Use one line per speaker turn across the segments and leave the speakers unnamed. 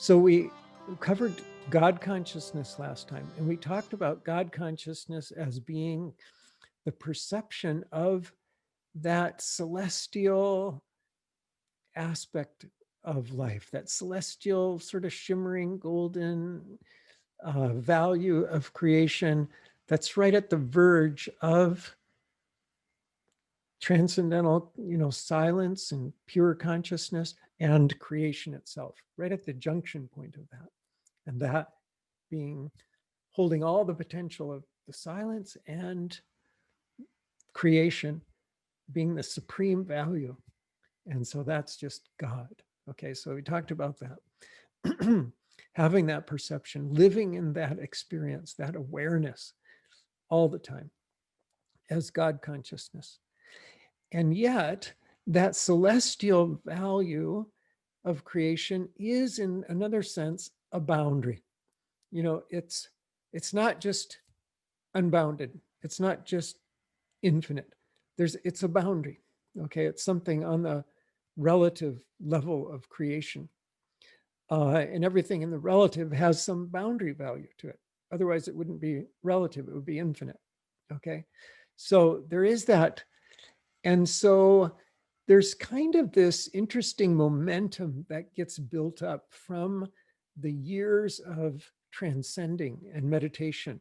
So we covered God consciousness last time, and we talked about God consciousness as being the perception of that celestial aspect of life, that celestial sort of shimmering golden value of creation that's right at the verge of transcendental, silence and pure consciousness and creation itself, right at the junction point of that. And that being holding all the potential of the silence and creation being the supreme value. And so that's just God. Okay, so we talked about that. Having that perception, living in that experience, that awareness all the time as God consciousness. And yet, that celestial value of creation is, in another sense, a boundary. It's not just unbounded. It's not just infinite. It's a boundary. Okay, it's something on the relative level of creation. And everything in the relative has some boundary value to it. Otherwise, it wouldn't be relative, it would be infinite. Okay, so there is that. And so there's kind of this interesting momentum that gets built up from the years of transcending and meditation.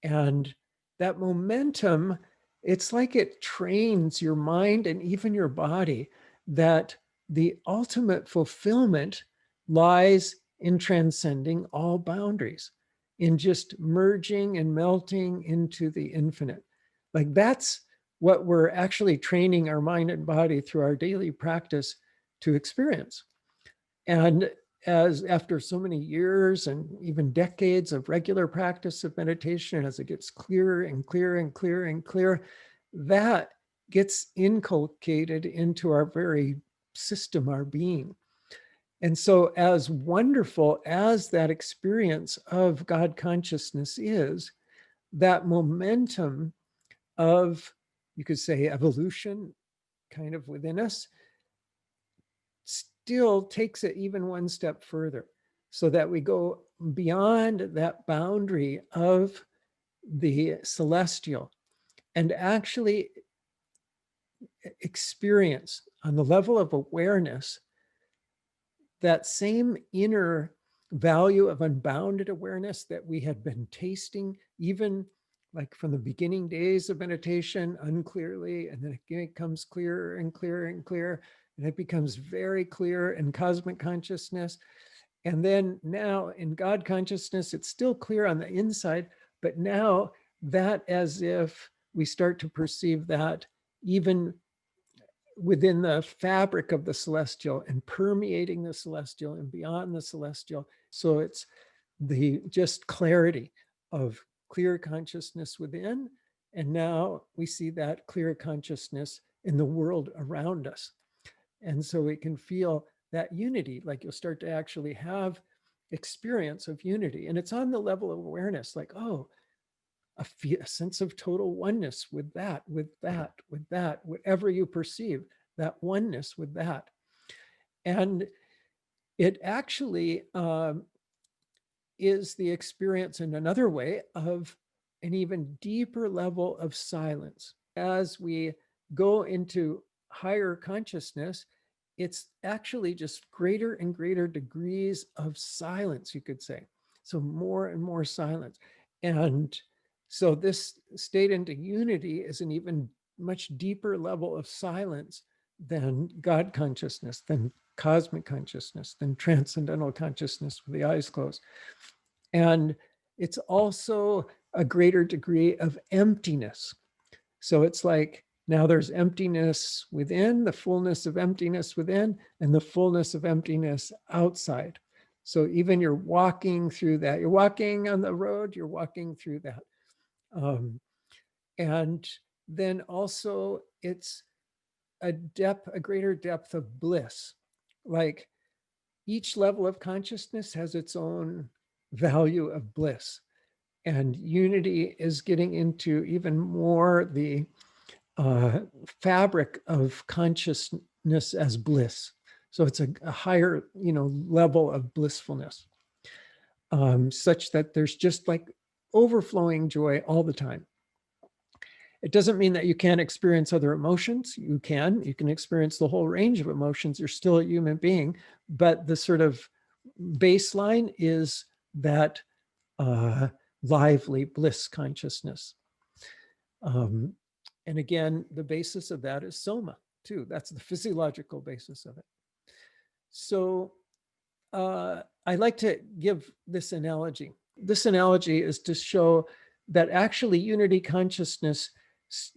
And that momentum, it's like it trains your mind and even your body that the ultimate fulfillment lies in transcending all boundaries, in just merging and melting into the infinite. Like that's what we're actually training our mind and body through our daily practice to experience. And as after so many years and even decades of regular practice of meditation, as it gets clearer and clearer and clearer and clearer, that gets inculcated into our very system, our being. And so as wonderful as that experience of God consciousness is, that momentum of, you could say, evolution kind of within us, still takes it even one step further so that we go beyond that boundary of the celestial and actually experience on the level of awareness that same inner value of unbounded awareness that we had been tasting, even like from the beginning days of meditation, unclearly, and then it becomes clearer and clearer and clearer, and it becomes very clear in cosmic consciousness. And then now in God consciousness, it's still clear on the inside, but now that as if we start to perceive that even within the fabric of the celestial and permeating the celestial and beyond the celestial. So it's the just clarity of clear consciousness within. And now we see that clear consciousness in the world around us. And so we can feel that unity, like you'll start to actually have experience of unity. And it's on the level of awareness, like, oh, a sense of total oneness with that, with that, with that, whatever you perceive, that oneness with that. And it actually is the experience in another way of an even deeper level of silence. As we go into higher consciousness, it's actually just greater and greater degrees of silence, you could say. So more and more silence. And so this state into unity is an even much deeper level of silence than God consciousness, than cosmic consciousness, than transcendental consciousness with the eyes closed. And it's also a greater degree of emptiness. So it's like now there's emptiness within, the fullness of emptiness within, and the fullness of emptiness outside. So even you're walking through that, you're walking on the road, you're walking through that. And then also it's a greater depth of bliss. Like each level of consciousness has its own value of bliss. And unity is getting into even more the fabric of consciousness as bliss. So it's a higher, level of blissfulness, such that there's just like overflowing joy all the time. It doesn't mean that you can't experience other emotions. You can experience the whole range of emotions. You're still a human being, but the sort of baseline is that uh, lively bliss consciousness. Um, and again, the basis of that is soma too. That's the physiological basis of it. So I like to give this analogy. This analogy is to show that actually unity consciousness,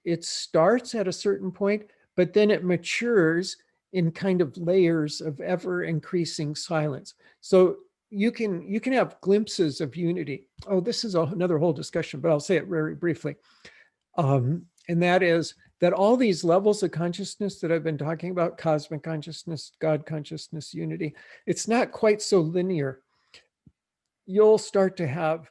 it starts at a certain point, but then it matures in kind of layers of ever increasing silence. So you can have glimpses of unity. Oh, this is another whole discussion, but I'll say it very briefly. And that is that all these levels of consciousness that I've been talking about, cosmic consciousness, God consciousness, unity, it's not quite so linear. You'll start to have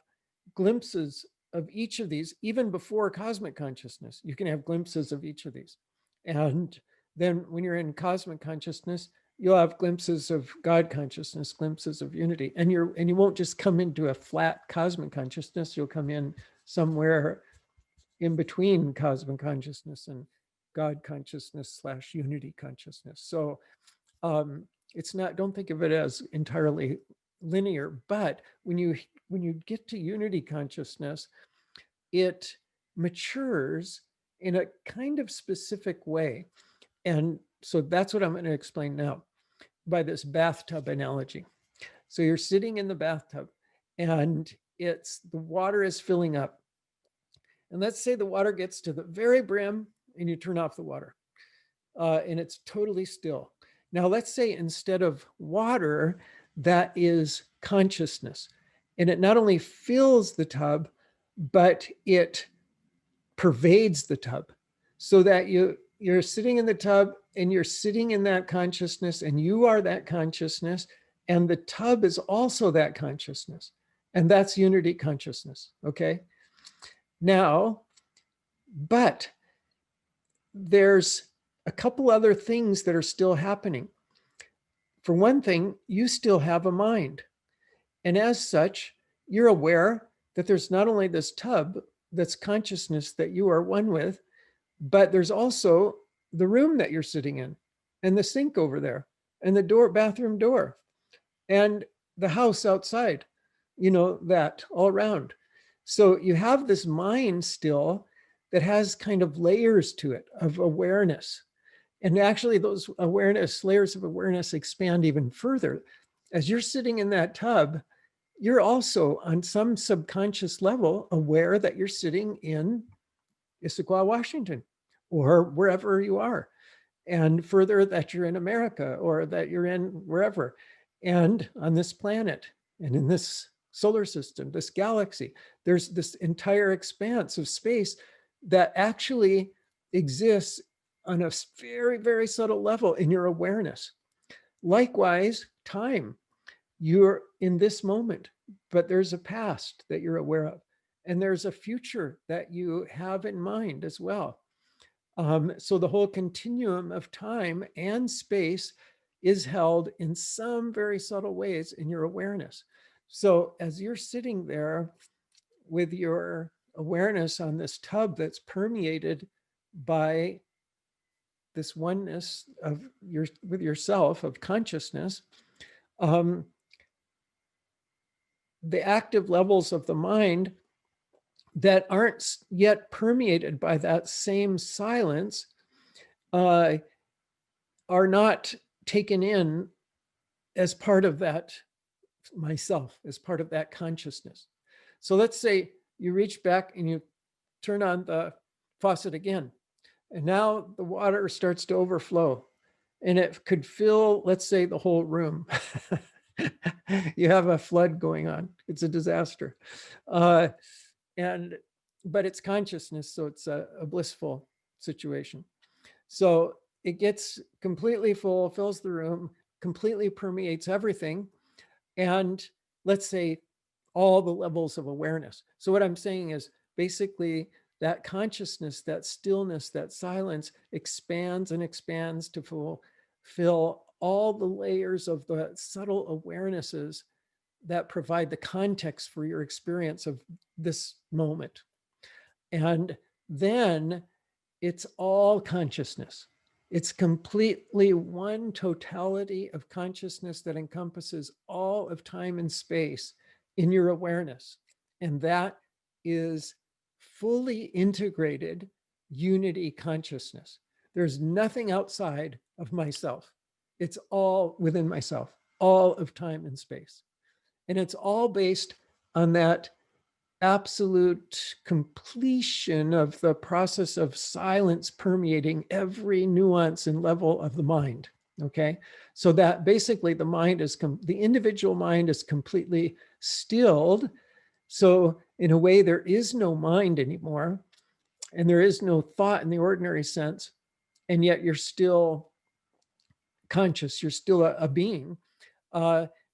glimpses of each of these, even before cosmic consciousness. You can have glimpses of each of these. And then when you're in cosmic consciousness, you'll have glimpses of God consciousness, glimpses of unity. And you won't just come into a flat cosmic consciousness, you'll come in somewhere in between cosmic consciousness and God consciousness / unity consciousness. So it's not, don't think of it as entirely linear, but when you get to unity consciousness, it matures in a kind of specific way. And so that's what I'm going to explain now by this bathtub analogy. So you're sitting in the bathtub and the water is filling up. And let's say the water gets to the very brim and you turn off the water and it's totally still. Now, let's say instead of water, that is consciousness. And it not only fills the tub, but it pervades the tub so that you're sitting in the tub and you're sitting in that consciousness and you are that consciousness. And the tub is also that consciousness. And that's unity consciousness. Okay. Now, but there's a couple other things that are still happening. For one thing, you still have a mind. And as such, you're aware that there's not only this tub that's consciousness that you are one with, but there's also the room that you're sitting in and the sink over there and the bathroom door and the house outside, that all around. So you have this mind still that has kind of layers to it of awareness. And actually those layers of awareness expand even further. As you're sitting in that tub, you're also on some subconscious level aware that you're sitting in Issaquah, Washington, or wherever you are. And further, that you're in America or that you're in wherever, and on this planet and in this solar system, this galaxy, there's this entire expanse of space that actually exists on a very, very subtle level in your awareness. Likewise, time, you're in this moment, but there's a past that you're aware of, and there's a future that you have in mind as well. So the whole continuum of time and space is held in some very subtle ways in your awareness. So as you're sitting there with your awareness on this tub that's permeated by this oneness with yourself of consciousness, the active levels of the mind that aren't yet permeated by that same silence are not taken in as part of that myself, as part of that consciousness. So let's say you reach back and you turn on the faucet again, and now the water starts to overflow and it could fill, let's say, the whole room. You have a flood going on. It's a disaster. But it's consciousness, so it's a blissful situation. So it gets completely full, fills the room, completely permeates everything. And let's say all the levels of awareness. So what I'm saying is basically that consciousness, that stillness, that silence expands and expands to fill all the layers of the subtle awarenesses that provide the context for your experience of this moment. And then it's all consciousness. It's completely one totality of consciousness that encompasses all of time and space in your awareness. And that is fully integrated unity consciousness. There's nothing outside of myself. It's all within myself, all of time and space. And it's all based on that absolute completion of the process of silence permeating every nuance and level of the mind. Okay, so that basically the mind is the individual mind is completely stilled. So in a way, there is no mind anymore, and there is no thought in the ordinary sense, and yet you're still conscious. You're still a being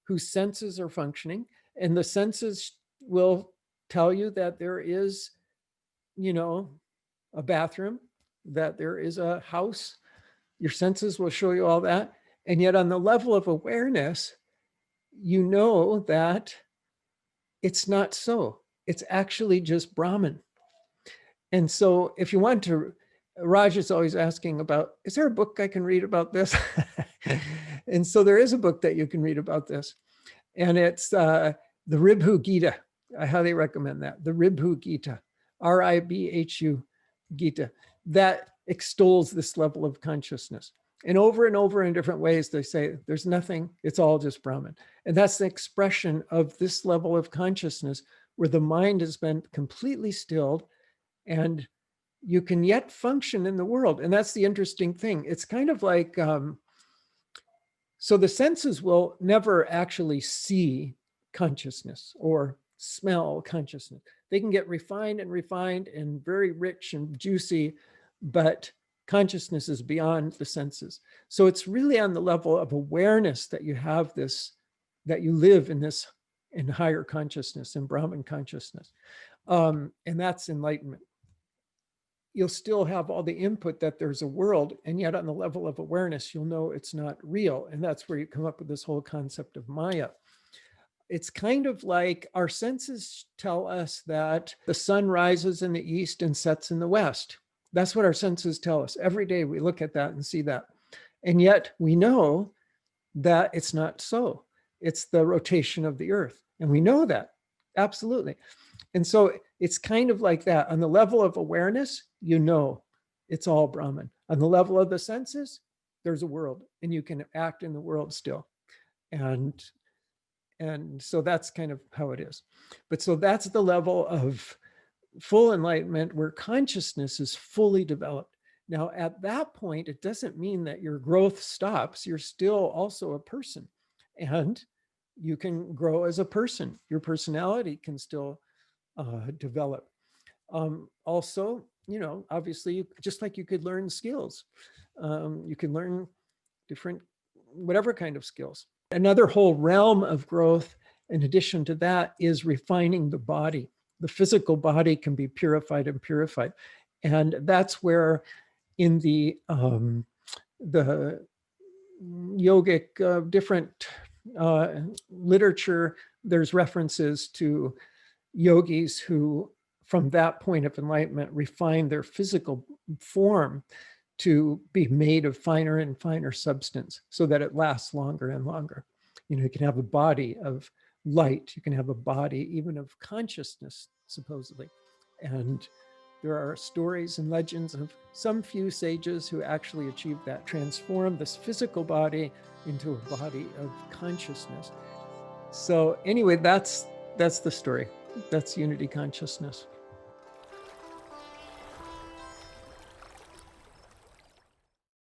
whose senses are functioning, and the senses will tell you that there is, a bathroom, that there is a house. Your senses will show you all that. And yet on the level of awareness, you know that it's not so. It's actually just Brahman. And so if you want to, Raj is always asking about, is there a book I can read about this? And so there is a book that you can read about this. And it's the Ribhu Gita. I highly recommend that. The Ribhu Gita, Ribhu Gita, that extols this level of consciousness. And over in different ways, they say there's nothing, it's all just Brahman. And that's the expression of this level of consciousness where the mind has been completely stilled and you can yet function in the world. And that's the interesting thing. It's kind of like, so the senses will never actually see consciousness or smell consciousness. They can get refined and very rich and juicy, but consciousness is beyond the senses. So it's really on the level of awareness that you have this, that you live in this, in higher consciousness, in Brahman consciousness. And that's enlightenment. You'll still have all the input that there's a world, and yet on the level of awareness, you'll know it's not real. And that's where you come up with this whole concept of Maya. It's kind of like our senses tell us that the sun rises in the east and sets in the west. That's what our senses tell us. Every day we look at that and see that. And yet we know that it's not so. It's the rotation of the earth. And we know that, absolutely. And so it's kind of like that. On the level of awareness, you know it's all Brahman. On the level of the senses, there's a world, and you can act in the world still. And so that's kind of how it is. But so that's the level of full enlightenment where consciousness is fully developed. Now, at that point, it doesn't mean that your growth stops. You're still also a person, and you can grow as a person. Your personality can still develop. Also, obviously, just like you could learn skills, you can learn different, whatever kind of skills. Another whole realm of growth, in addition to that, is refining the body. The physical body can be purified and purified. And that's where in the yogic different literature, there's references to yogis who, from that point of enlightenment, refine their physical form to be made of finer and finer substance so that it lasts longer and longer. You can have a body of light, you can have a body even of consciousness, supposedly. And there are stories and legends of some few sages who actually achieved that, transform this physical body into a body of consciousness. So anyway, that's the story. That's unity consciousness.